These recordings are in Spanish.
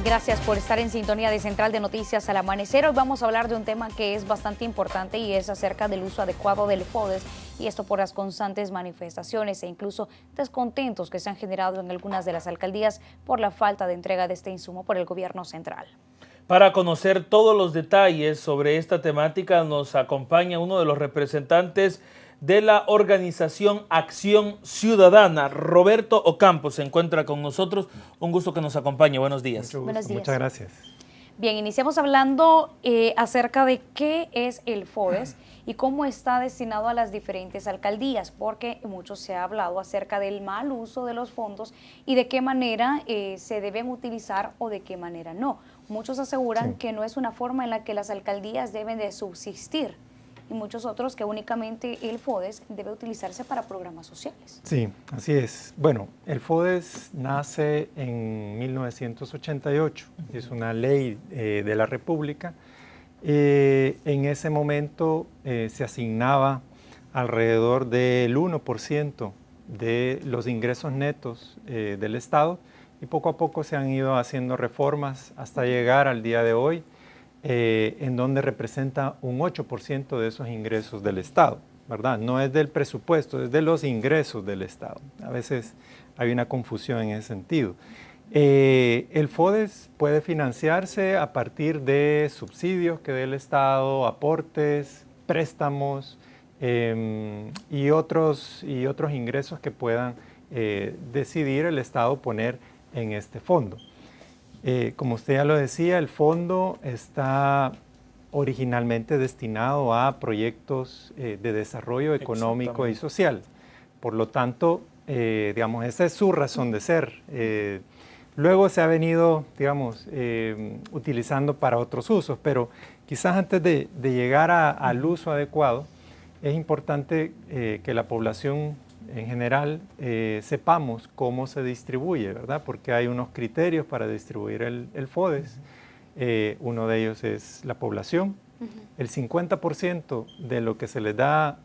Gracias por estar en sintonía de Central de Noticias al Amanecer. Hoy vamos a hablar de un tema que es bastante importante y es acerca del uso adecuado del FODES, y esto por las constantes manifestaciones e incluso descontentos que se han generado en algunas de las alcaldías por la falta de entrega de este insumo por el gobierno central. Para conocer todos los detalles sobre esta temática nos acompaña uno de los representantes de la organización Acción Ciudadana, Roberto Ocampo, se encuentra con nosotros. Un gusto que nos acompañe. Buenos días. Mucho gusto. Buenos días. Muchas gracias. Bien, iniciamos hablando acerca de qué es el FODES y cómo está destinado a las diferentes alcaldías, porque mucho se ha hablado acerca del mal uso de los fondos y de qué manera se deben utilizar o de qué manera no. Muchos aseguran que no es una forma en la que las alcaldías deben de subsistir, y muchos otros que únicamente el FODES debe utilizarse para programas sociales. Sí, así es. Bueno, el FODES nace en 1988, es una ley de la República. En ese momento se asignaba alrededor del 1% de los ingresos netos del Estado, y poco a poco se han ido haciendo reformas hasta llegar al día de hoy, en donde representa un 8% de esos ingresos del Estado, ¿verdad? No es del presupuesto, es de los ingresos del Estado. A veces hay una confusión en ese sentido. El FODES puede financiarse a partir de subsidios que dé el Estado, aportes, préstamos y otros ingresos que puedan decidir el Estado poner en este fondo. Como usted ya lo decía, el fondo está originalmente destinado a proyectos de desarrollo económico y social. Por lo tanto, digamos, esa es su razón de ser. Luego se ha venido, digamos, utilizando para otros usos, pero quizás antes de llegar al uso adecuado, es importante que la población en general sepamos cómo se distribuye, ¿verdad? Porque hay unos criterios para distribuir el FODES. Uno de ellos es la población. El 50% de lo que se les da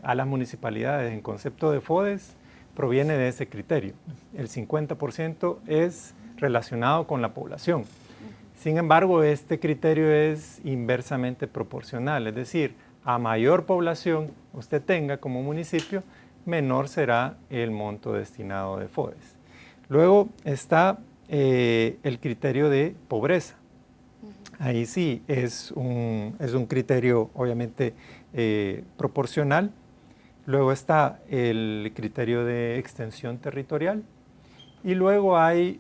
a las municipalidades en concepto de FODES proviene de ese criterio. El 50% es relacionado con la población. Sin embargo, este criterio es inversamente proporcional, es decir, a mayor población usted tenga como municipio, menor será el monto destinado de FODES. Luego está el criterio de pobreza. Ahí sí es un criterio obviamente proporcional. Luego está el criterio de extensión territorial. Y luego hay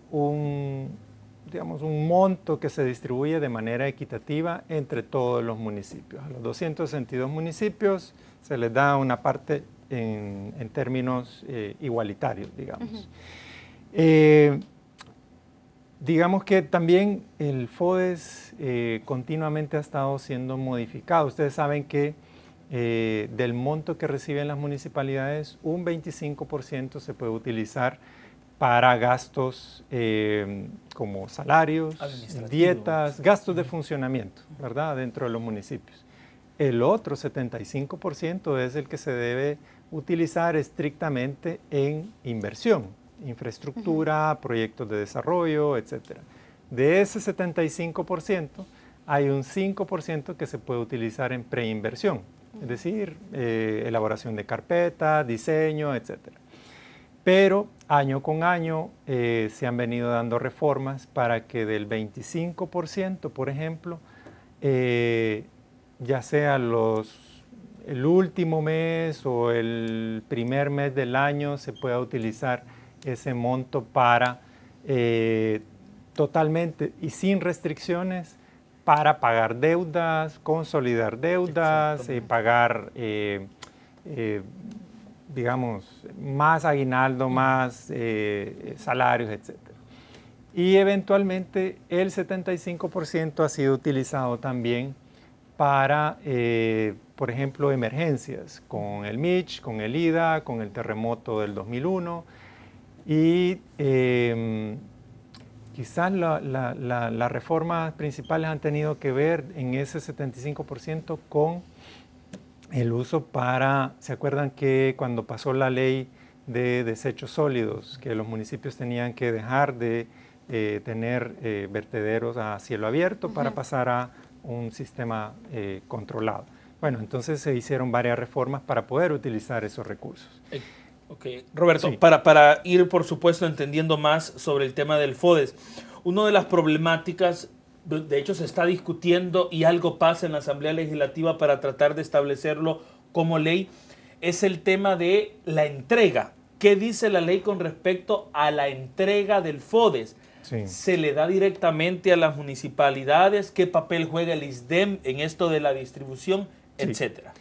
digamos, un monto que se distribuye de manera equitativa entre todos los municipios. A los 262 municipios se les da una parte en términos igualitarios, digamos. Digamos que también el FODES continuamente ha estado siendo modificado. Ustedes saben que del monto que reciben las municipalidades, un 25% se puede utilizar para gastos como salarios, dietas, gastos de funcionamiento, ¿verdad?, dentro de los municipios. El otro 75% es el que se debe utilizar estrictamente en inversión, infraestructura, proyectos de desarrollo, etc. De ese 75%, hay un 5% que se puede utilizar en preinversión, es decir, elaboración de carpeta, diseño, etc. Pero año con año se han venido dando reformas para que del 25%, por ejemplo, ya sea el último mes o el primer mes del año, se pueda utilizar ese monto para totalmente y sin restricciones para pagar deudas, consolidar deudas, pagar, digamos, más aguinaldo, más salarios, etc. Y eventualmente el 75% ha sido utilizado también para, por ejemplo, emergencias, con el Mitch, con el IDA, con el terremoto del 2001. Y quizás las reformas principales han tenido que ver en ese 75% con el uso para, ¿se acuerdan que cuando pasó la ley de desechos sólidos, que los municipios tenían que dejar de tener vertederos a cielo abierto para pasar a un sistema controlado. Bueno, entonces se hicieron varias reformas para poder utilizar esos recursos. Ok, Roberto, Sí. para ir, por supuesto, entendiendo más sobre el tema del FODES, una de las problemáticas, de hecho se está discutiendo y algo pasa en la Asamblea Legislativa para tratar de establecerlo como ley, es el tema de la entrega. ¿Qué dice la ley con respecto a la entrega del FODES? Sí. ¿Se le da directamente a las municipalidades? ¿Qué papel juega el ISDEM en esto de la distribución? Sí. Etcétera.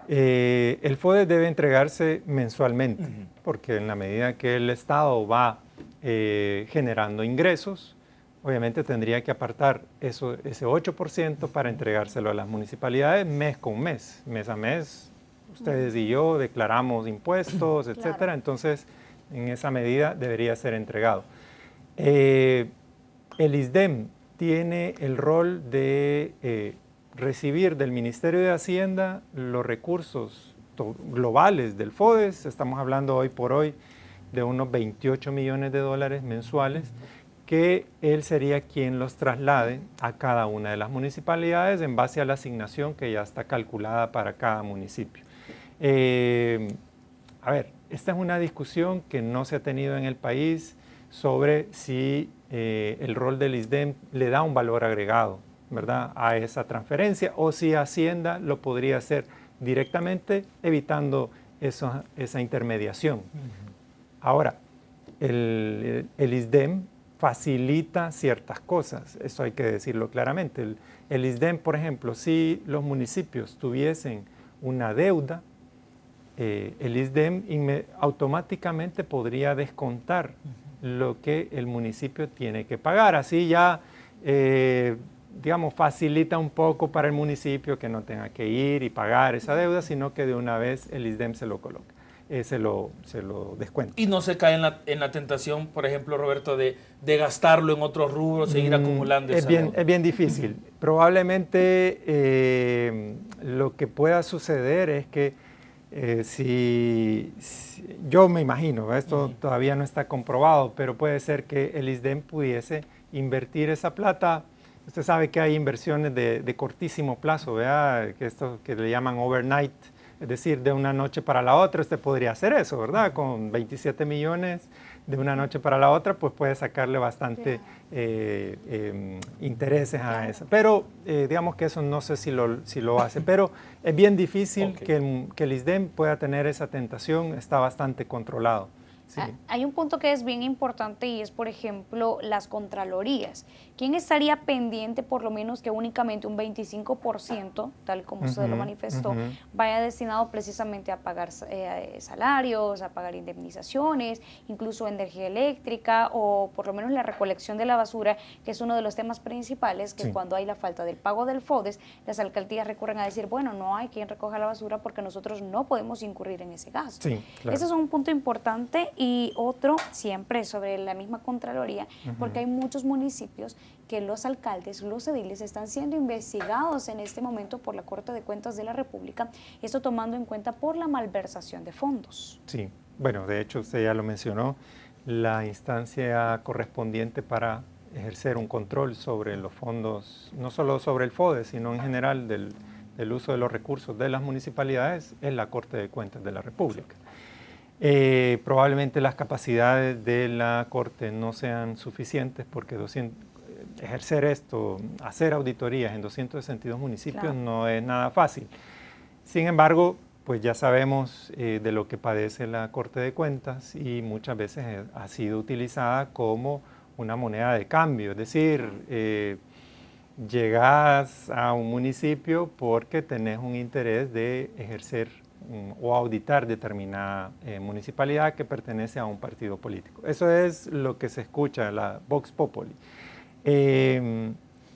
El FODES debe entregarse mensualmente, porque en la medida que el Estado va generando ingresos, obviamente tendría que apartar ese 8% para entregárselo a las municipalidades mes con mes. Mes a mes, ustedes y yo declaramos impuestos, etcétera. Claro. Entonces, en esa medida debería ser entregado. El ISDEM tiene el rol de recibir del Ministerio de Hacienda los recursos globales del FODES. Estamos hablando hoy por hoy de unos 28 millones de dólares mensuales, que él sería quien los traslade a cada una de las municipalidades en base a la asignación que ya está calculada para cada municipio. A ver, esta es una discusión que no se ha tenido en el país sobre si el rol del ISDEM le da un valor agregado, ¿verdad?, a esa transferencia, o si Hacienda lo podría hacer directamente, evitando esa intermediación. Ahora, el ISDEM facilita ciertas cosas, eso hay que decirlo claramente. El ISDEM, por ejemplo, si los municipios tuviesen una deuda, el ISDEM automáticamente podría descontar lo que el municipio tiene que pagar. Así ya, digamos, facilita un poco para el municipio que no tenga que ir y pagar esa deuda, sino que de una vez el ISDEM se lo coloca, se lo descuenta. Y no se cae en la tentación, por ejemplo, Roberto, de gastarlo en otros rubros, seguir acumulando esa deuda. Es bien difícil. Probablemente lo que pueda suceder es que si yo me imagino, esto todavía no está comprobado, pero puede ser que el ISDEM pudiese invertir esa plata. Usted sabe que hay inversiones de cortísimo plazo, ¿verdad? Que esto que le llaman overnight, es decir, de una noche para la otra. Usted podría hacer eso, ¿verdad? Con 27 millones de una noche para la otra, pues puede sacarle bastante intereses a eso. Pero digamos que eso no sé si lo hace, pero es bien difícil que el ISDEM pueda tener esa tentación, está bastante controlado. Sí. Hay un punto que es bien importante y es, por ejemplo, las contralorías. ¿Quién estaría pendiente, por lo menos, que únicamente un 25%, tal como usted lo manifestó, vaya destinado precisamente a pagar salarios, a pagar indemnizaciones, incluso energía eléctrica o por lo menos la recolección de la basura, que es uno de los temas principales, que cuando hay la falta del pago del FODES, las alcaldías recurren a decir, bueno, no hay quien recoja la basura porque nosotros no podemos incurrir en ese gasto. Sí, claro. Ese es un punto importante. Y otro, siempre sobre la misma Contraloría, porque hay muchos municipios que los alcaldes, los ediles, están siendo investigados en este momento por la Corte de Cuentas de la República, esto tomando en cuenta por la malversación de fondos. Sí, bueno, de hecho usted ya lo mencionó, la instancia correspondiente para ejercer un control sobre los fondos, no solo sobre el FODES, sino en general del uso de los recursos de las municipalidades, es la Corte de Cuentas de la República. Probablemente las capacidades de la Corte no sean suficientes porque ejercer esto, hacer auditorías en 262 municipios no es nada fácil. Sin embargo, pues ya sabemos de lo que padece la Corte de Cuentas y muchas veces ha sido utilizada como una moneda de cambio, es decir, llegas a un municipio porque tenés un interés de ejercer o auditar determinada municipalidad que pertenece a un partido político. Eso es lo que se escucha, la Vox Populi.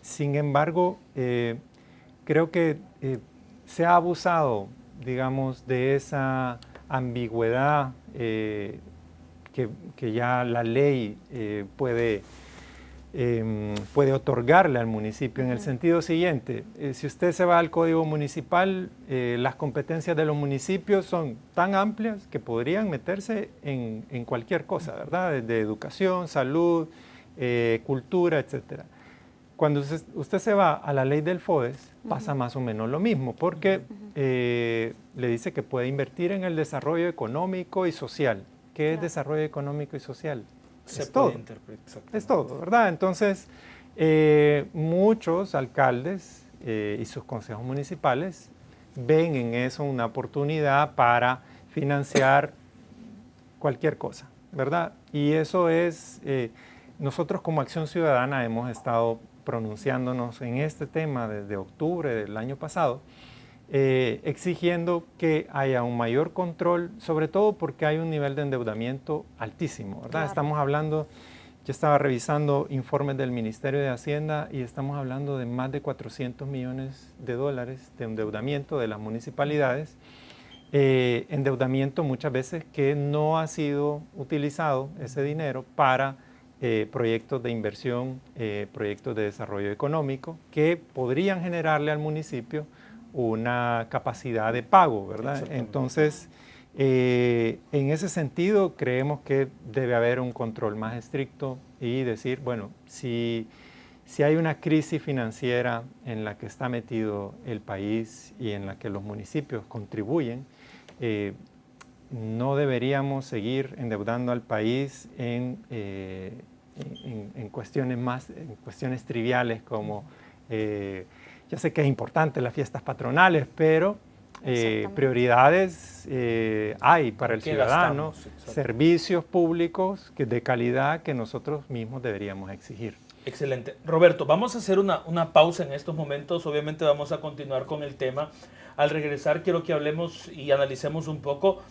Sin embargo, creo que se ha abusado, digamos, de esa ambigüedad que ya la ley puede otorgarle al municipio en el sentido siguiente. Si usted se va al Código Municipal, las competencias de los municipios son tan amplias que podrían meterse en cualquier cosa, ¿verdad? Desde educación, salud, cultura, etcétera. Cuando usted se va a la ley del FODES, pasa más o menos lo mismo, porque le dice que puede invertir en el desarrollo económico y social. ¿Qué es desarrollo económico y social? Es todo. Es todo, ¿verdad? Entonces, muchos alcaldes y sus consejos municipales ven en eso una oportunidad para financiar cualquier cosa, ¿verdad? Y eso es, nosotros como Acción Ciudadana hemos estado pronunciándonos en este tema desde octubre del año pasado, exigiendo que haya un mayor control, sobre todo porque hay un nivel de endeudamiento altísimo, ¿verdad? Claro. Estamos hablando, yo estaba revisando informes del Ministerio de Hacienda y estamos hablando de más de 400 millones de dólares de endeudamiento de las municipalidades, endeudamiento muchas veces que no ha sido utilizado ese dinero para proyectos de inversión, proyectos de desarrollo económico que podrían generarle al municipio una capacidad de pago, ¿verdad? Entonces, en ese sentido, creemos que debe haber un control más estricto y decir, bueno, si hay una crisis financiera en la que está metido el país y en la que los municipios contribuyen, no deberíamos seguir endeudando al país en cuestiones triviales como, ya sé que es importante las fiestas patronales, pero prioridades hay para el ciudadano, servicios públicos de calidad que nosotros mismos deberíamos exigir. Excelente. Roberto, vamos a hacer una pausa en estos momentos, obviamente vamos a continuar con el tema. Al regresar quiero que hablemos y analicemos un poco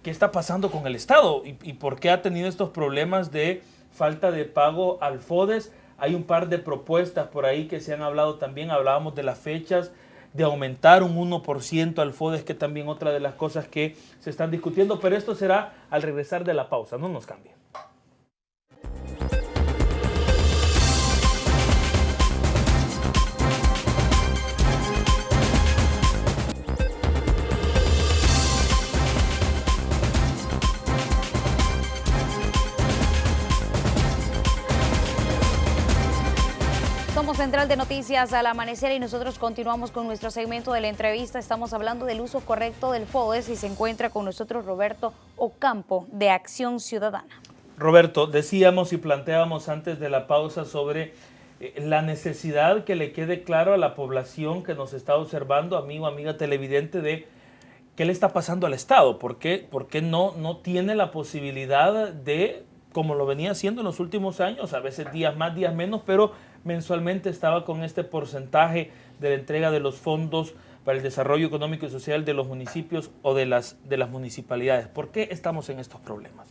qué está pasando con el Estado y por qué ha tenido estos problemas de falta de pago al FODES. Hay un par de propuestas por ahí que se han hablado también, hablábamos de las fechas, de aumentar un 1% al FODES, que también otra de las cosas que se están discutiendo, pero esto será al regresar de la pausa, no nos cambien. Somos Central de Noticias al Amanecer y nosotros continuamos con nuestro segmento de la entrevista. Estamos hablando del uso correcto del FODES y se encuentra con nosotros Roberto Ocampo de Acción Ciudadana. Roberto, decíamos y planteábamos antes de la pausa sobre la necesidad que le quede claro a la población que nos está observando, amigo, amiga televidente, de qué le está pasando al Estado, por qué no tiene la posibilidad de, como lo venía haciendo en los últimos años, a veces días más, días menos, pero mensualmente estaba con este porcentaje de la entrega de los fondos para el desarrollo económico y social de los municipios o de las municipalidades. ¿Por qué estamos en estos problemas?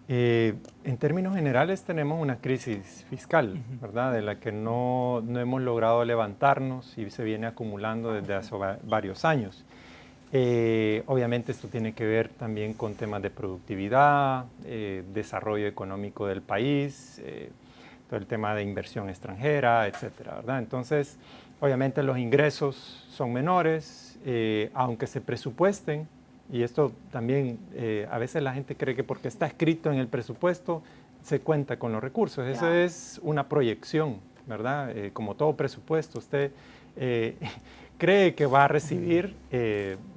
En términos generales tenemos una crisis fiscal, ¿verdad? De la que no hemos logrado levantarnos y se viene acumulando desde hace varios años. Obviamente esto tiene que ver también con temas de productividad, desarrollo económico del país, todo el tema de inversión extranjera, etcétera, ¿verdad? Entonces, obviamente los ingresos son menores, aunque se presupuesten, y esto también a veces la gente cree que porque está escrito en el presupuesto se cuenta con los recursos. Eso es una proyección, ¿verdad? Como todo presupuesto, usted cree que va a recibir,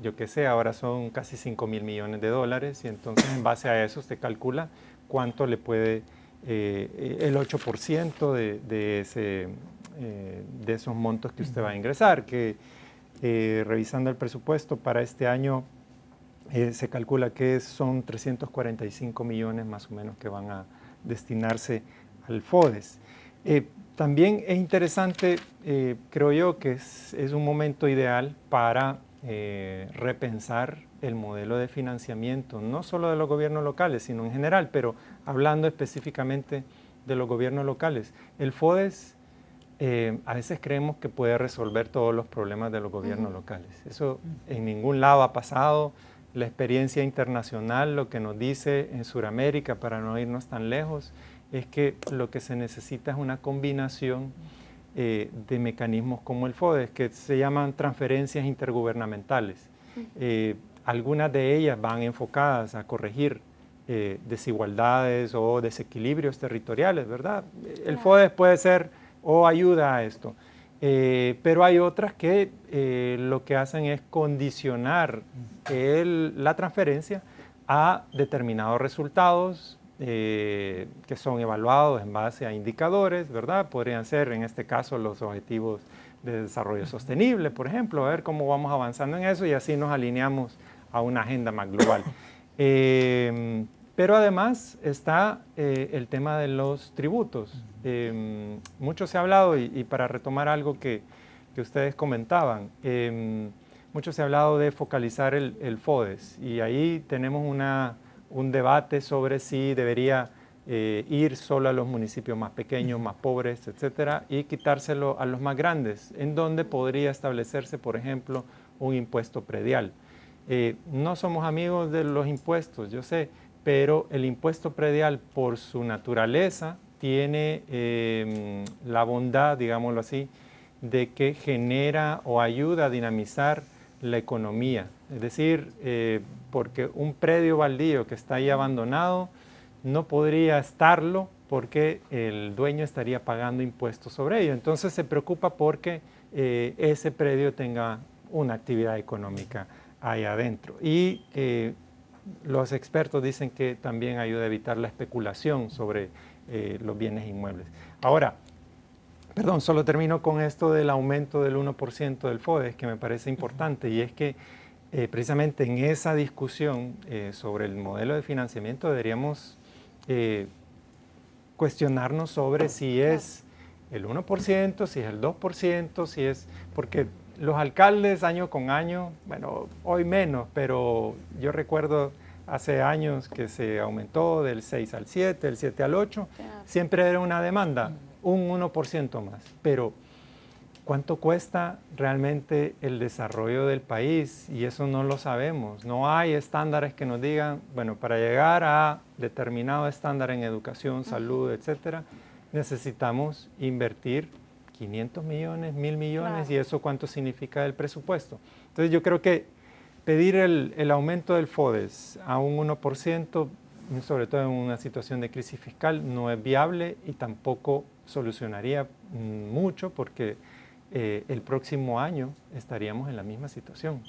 yo qué sé, ahora son casi 5.000 millones de dólares y entonces en base a eso usted calcula cuánto le puede, el 8% de esos montos que usted va a ingresar, que revisando el presupuesto para este año se calcula que son 345 millones más o menos que van a destinarse al FODES. También es interesante, creo yo, que es un momento ideal para repensar el modelo de financiamiento, no solo de los gobiernos locales, sino en general, pero hablando específicamente de los gobiernos locales. El FODES a veces creemos que puede resolver todos los problemas de los gobiernos locales. Eso en ningún lado ha pasado. La experiencia internacional lo que nos dice en Sudamérica, para no irnos tan lejos, es que lo que se necesita es una combinación de mecanismos como el FODES, que se llaman transferencias intergubernamentales. Algunas de ellas van enfocadas a corregir desigualdades o desequilibrios territoriales, ¿verdad? El FODES puede ser o ayuda a esto, pero hay otras que lo que hacen es condicionar la transferencia a determinados resultados que son evaluados en base a indicadores, ¿verdad? Podrían ser, en este caso, los objetivos de desarrollo sostenible, por ejemplo, a ver cómo vamos avanzando en eso y así nos alineamos a una agenda más global. Pero además está el tema de los tributos. Mucho se ha hablado, y para retomar algo que ustedes comentaban, mucho se ha hablado de focalizar el FODES, y ahí tenemos un debate sobre si debería ir solo a los municipios más pequeños, más pobres, etcétera, y quitárselo a los más grandes, en donde podría establecerse, por ejemplo, un impuesto predial. No somos amigos de los impuestos, yo sé, pero el impuesto predial, por su naturaleza, tiene la bondad, digámoslo así, de que genera o ayuda a dinamizar la economía. Es decir, porque un predio baldío que está ahí abandonado no podría estarlo porque el dueño estaría pagando impuestos sobre ello. Entonces se preocupa porque ese predio tenga una actividad económica ahí adentro. Y los expertos dicen que también ayuda a evitar la especulación sobre los bienes inmuebles. Ahora, perdón, solo termino con esto del aumento del 1% del FODES, que me parece importante, y es que precisamente en esa discusión sobre el modelo de financiamiento deberíamos cuestionarnos sobre si es el 1%, si es el 2%, si es... porque los alcaldes año con año, bueno, hoy menos, pero yo recuerdo hace años que se aumentó del 6 al 7, del 7 al 8, siempre era una demanda, un 1% más, pero ¿cuánto cuesta realmente el desarrollo del país? Y eso no lo sabemos, no hay estándares que nos digan, bueno, para llegar a determinado estándar en educación, salud, etcétera, necesitamos invertir 500 millones, 1.000 millones, y eso cuánto significa el presupuesto. Entonces yo creo que pedir el aumento del FODES a un 1%, sobre todo en una situación de crisis fiscal, no es viable y tampoco solucionaría mucho porque el próximo año estaríamos en la misma situación.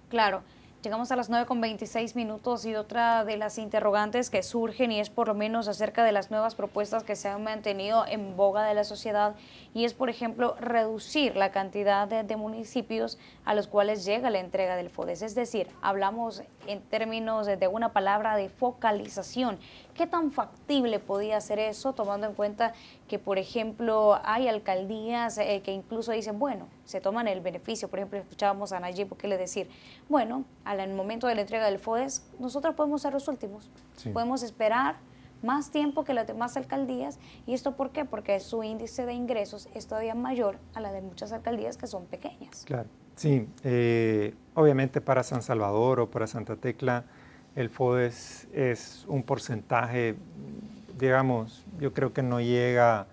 Claro. Llegamos a las 9:26 y otra de las interrogantes que surgen y es por lo menos acerca de las nuevas propuestas que se han mantenido en boga de la sociedad y es, por ejemplo, reducir la cantidad de municipios a los cuales llega la entrega del FODES. Es decir, hablamos en términos de una palabra de focalización. ¿Qué tan factible podía ser eso, tomando en cuenta que, por ejemplo, hay alcaldías que incluso dicen, bueno, se toman el beneficio? Por ejemplo, escuchábamos a Nayib Bukele decir, bueno, al momento de la entrega del FODES, nosotros podemos ser los últimos, podemos esperar más tiempo que las demás alcaldías. ¿Y esto por qué? Porque su índice de ingresos es todavía mayor a la de muchas alcaldías que son pequeñas. Claro, sí, obviamente para San Salvador o para Santa Tecla, el FODES es un porcentaje, digamos, yo creo que no llega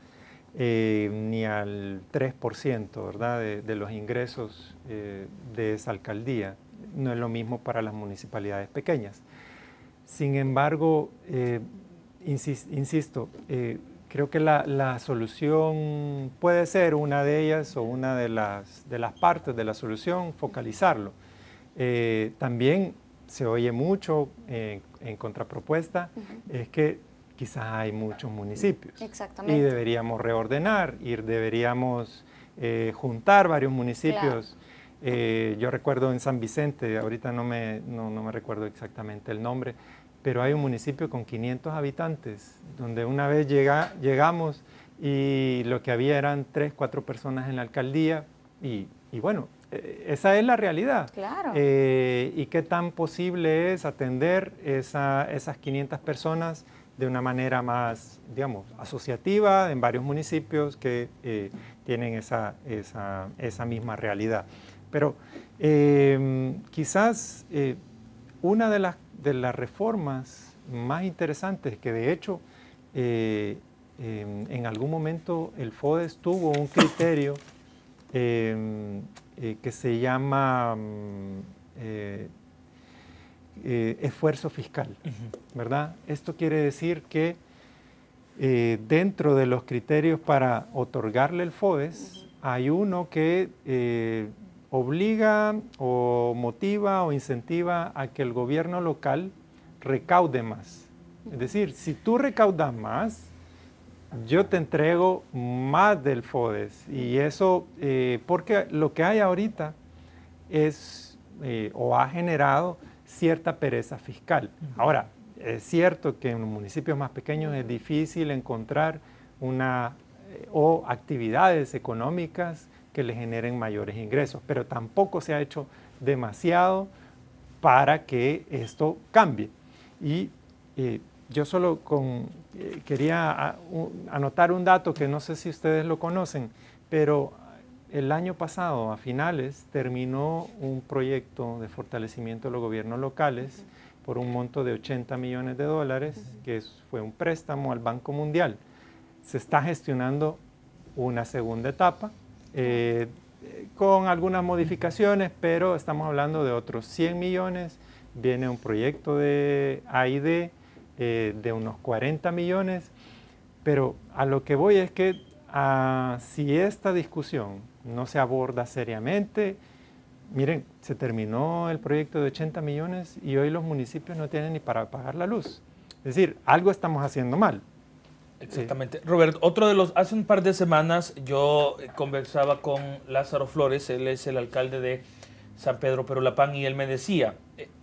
ni al 3%, ¿verdad?, de los ingresos de esa alcaldía. No es lo mismo para las municipalidades pequeñas. Sin embargo, insisto, creo que la solución puede ser una de ellas o una de las partes de la solución, focalizarlo. También se oye mucho en contrapropuesta, es que quizás hay muchos municipios. Exactamente. Y deberíamos reordenar, y deberíamos juntar varios municipios. Claro. Yo recuerdo en San Vicente, ahorita no me recuerdo exactamente el nombre, pero hay un municipio con 500 habitantes, donde una vez llegamos y lo que había eran 3, 4 personas en la alcaldía, y bueno, esa es la realidad. Claro. ¿Y qué tan posible es atender esas 500 personas de una manera más, digamos, asociativa en varios municipios que tienen esa misma realidad? Pero quizás una de las reformas más interesantes, que de hecho en algún momento el FODES tuvo un criterio que se llama esfuerzo fiscal, ¿verdad? Esto quiere decir que dentro de los criterios para otorgarle el FODES, hay uno que obliga o motiva o incentiva a que el gobierno local recaude más. Es decir, si tú recaudas más, yo te entrego más del FODES. Y eso, porque lo que hay ahorita es o ha generado cierta pereza fiscal. Ahora, es cierto que en los municipios más pequeños es difícil encontrar o actividades económicas que le generen mayores ingresos, pero tampoco se ha hecho demasiado para que esto cambie. Y yo solo quería anotar un dato que no sé si ustedes lo conocen, pero el año pasado, a finales, terminó un proyecto de fortalecimiento de los gobiernos locales por un monto de $80 millones, que fue un préstamo al Banco Mundial. Se está gestionando una segunda etapa, con algunas modificaciones, pero estamos hablando de otros 100 millones. Viene un proyecto de AID de unos 40 millones, pero a lo que voy es que si esta discusión no se aborda seriamente, miren, se terminó el proyecto de 80 millones y hoy los municipios no tienen ni para pagar la luz. Es decir, algo estamos haciendo mal. Exactamente. Robert, hace un par de semanas yo conversaba con Lázaro Flores, él es el alcalde de San Pedro Perulapán, y él me decía,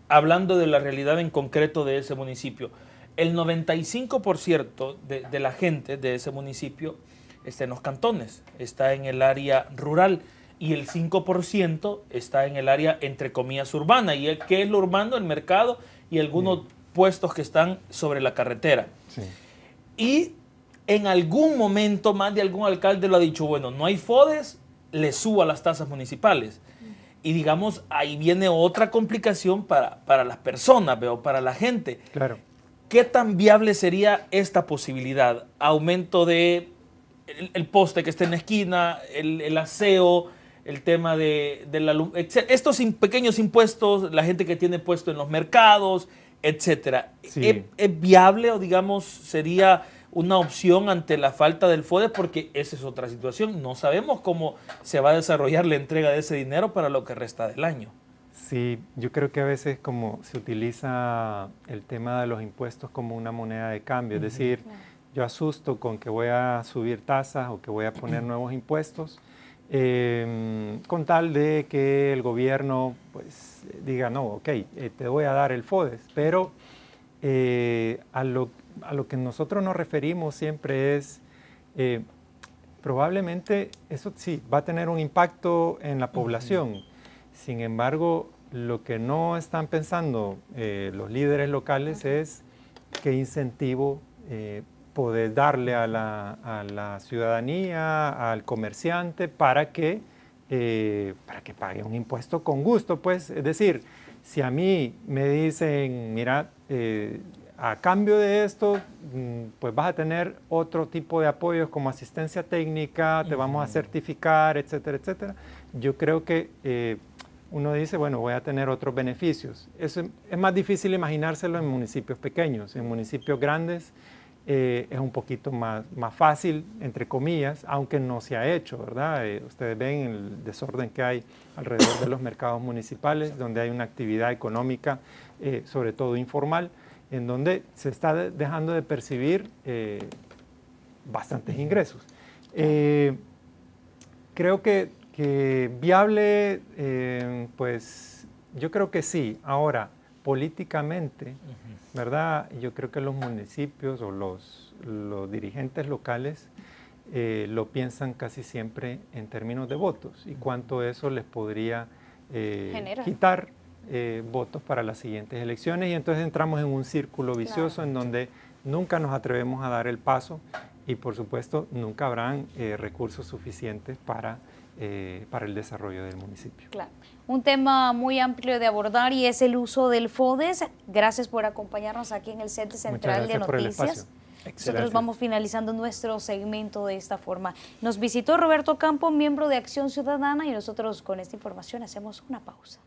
hablando de la realidad en concreto de ese municipio, el 95% de la gente de ese municipio está en los cantones, está en el área rural, y el 5% está en el área, entre comillas, urbana. ¿Y qué es lo urbano? El mercado y algunos puestos que están sobre la carretera. Sí. Y en algún momento más de algún alcalde lo ha dicho, bueno, no hay FODES, le subo a las tasas municipales. Y digamos, ahí viene otra complicación para las personas, veo, para la gente. Claro. ¿Qué tan viable sería esta posibilidad? Aumento de el poste que esté en la esquina, el aseo, el tema de la estos pequeños impuestos, la gente que tiene puesto en los mercados, etcétera. Sí. ¿Es viable o digamos sería una opción ante la falta del FODES? Porque esa es otra situación. No sabemos cómo se va a desarrollar la entrega de ese dinero para lo que resta del año. Sí, yo creo que a veces como se utiliza el tema de los impuestos como una moneda de cambio, es decir, yo asusto con que voy a subir tasas o que voy a poner nuevos impuestos, con tal de que el gobierno pues diga, no, ok, te voy a dar el FODES, pero a lo que nosotros nos referimos siempre es, probablemente eso sí, va a tener un impacto en la población. Sin embargo, lo que no están pensando los líderes locales es qué incentivo poder darle a la ciudadanía, al comerciante, para que pague un impuesto con gusto, pues. Es decir, si a mí me dicen, mira, a cambio de esto, pues vas a tener otro tipo de apoyos como asistencia técnica, te vamos a certificar, etcétera, etcétera. Yo creo que uno dice, bueno, voy a tener otros beneficios. Eso es más difícil imaginárselo en municipios pequeños. En municipios grandes es un poquito más fácil, entre comillas, aunque no se ha hecho, ¿verdad? Ustedes ven el desorden que hay alrededor de los mercados municipales, donde hay una actividad económica, sobre todo informal, en donde se está dejando de percibir bastantes ingresos. Creo que viable, pues yo creo que sí. Ahora, políticamente, ¿verdad? Yo creo que los municipios o los dirigentes locales lo piensan casi siempre en términos de votos y cuánto eso les podría quitar votos para las siguientes elecciones, y entonces entramos en un círculo vicioso en donde nunca nos atrevemos a dar el paso y por supuesto nunca habrán recursos suficientes para el desarrollo del municipio. Claro. Un tema muy amplio de abordar y es el uso del FODES. Gracias por acompañarnos aquí en el set central de Noticias. Nosotros vamos finalizando nuestro segmento de esta forma. Nos visitó Roberto Campo, miembro de Acción Ciudadana, y nosotros con esta información hacemos una pausa.